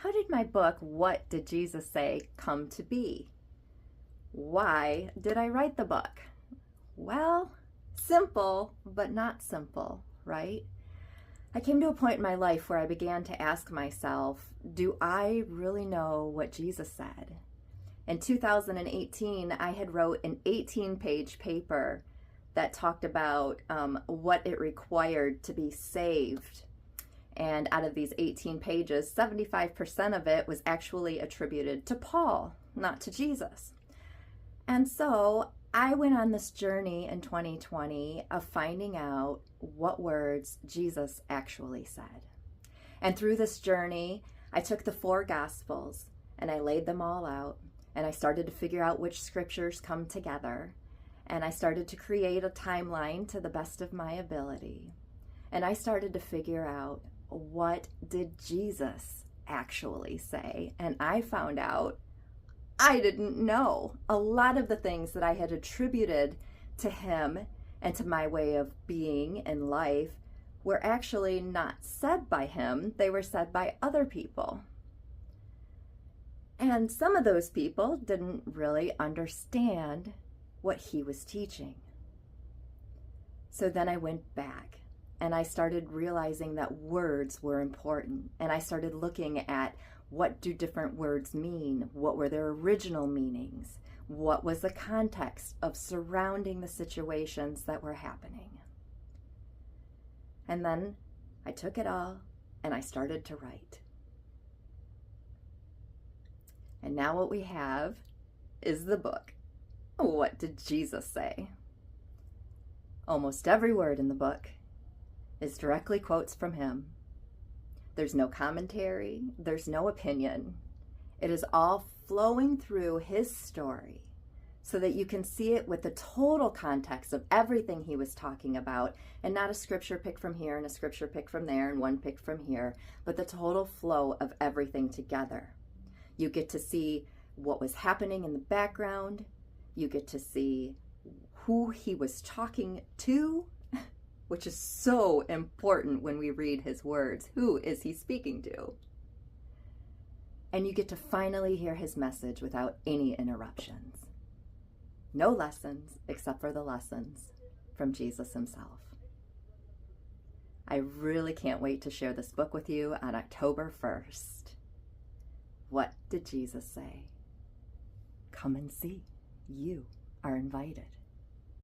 How did my book, What Did Jesus Say, come to be? Why did I write the book? Well, simple, but not simple, right? I came to a point in my life where I began to ask myself, do I really know what Jesus said? In 2018, I had wrote an 18-page paper that talked about what it required to be saved. And out of these 18 pages, 75% of it was actually attributed to Paul, not to Jesus. And so I went on this journey in 2020 of finding out what words Jesus actually said. And through this journey, I took the 4 Gospels and I laid them all out. And I started to figure out which scriptures come together. And I started to create a timeline to the best of my ability. And I started to figure out, what did Jesus actually say? And I found out I didn't know. A lot of the things that I had attributed to him and to my way of being in life were actually not said by him. They were said by other people. And some of those people didn't really understand what he was teaching. So then I went back and I started realizing that words were important. And I started looking at, what do different words mean? What were their original meanings? What was the context of surrounding the situations that were happening? And then I took it all and I started to write. And now what we have is the book. What did Jesus say? Almost every word in the book is directly quotes from him. There's no commentary, there's no opinion. It is all flowing through his story so that you can see it with the total context of everything he was talking about, and not a scripture pick from here and a scripture pick from there and one pick from here, but the total flow of everything together. You get to see what was happening in the background. You get to see who he was talking to, which is so important when we read his words. Who is he speaking to? And you get to finally hear his message without any interruptions. No lessons except for the lessons from Jesus himself. I really can't wait to share this book with you on October 1st. What did Jesus say? Come and see. You are invited.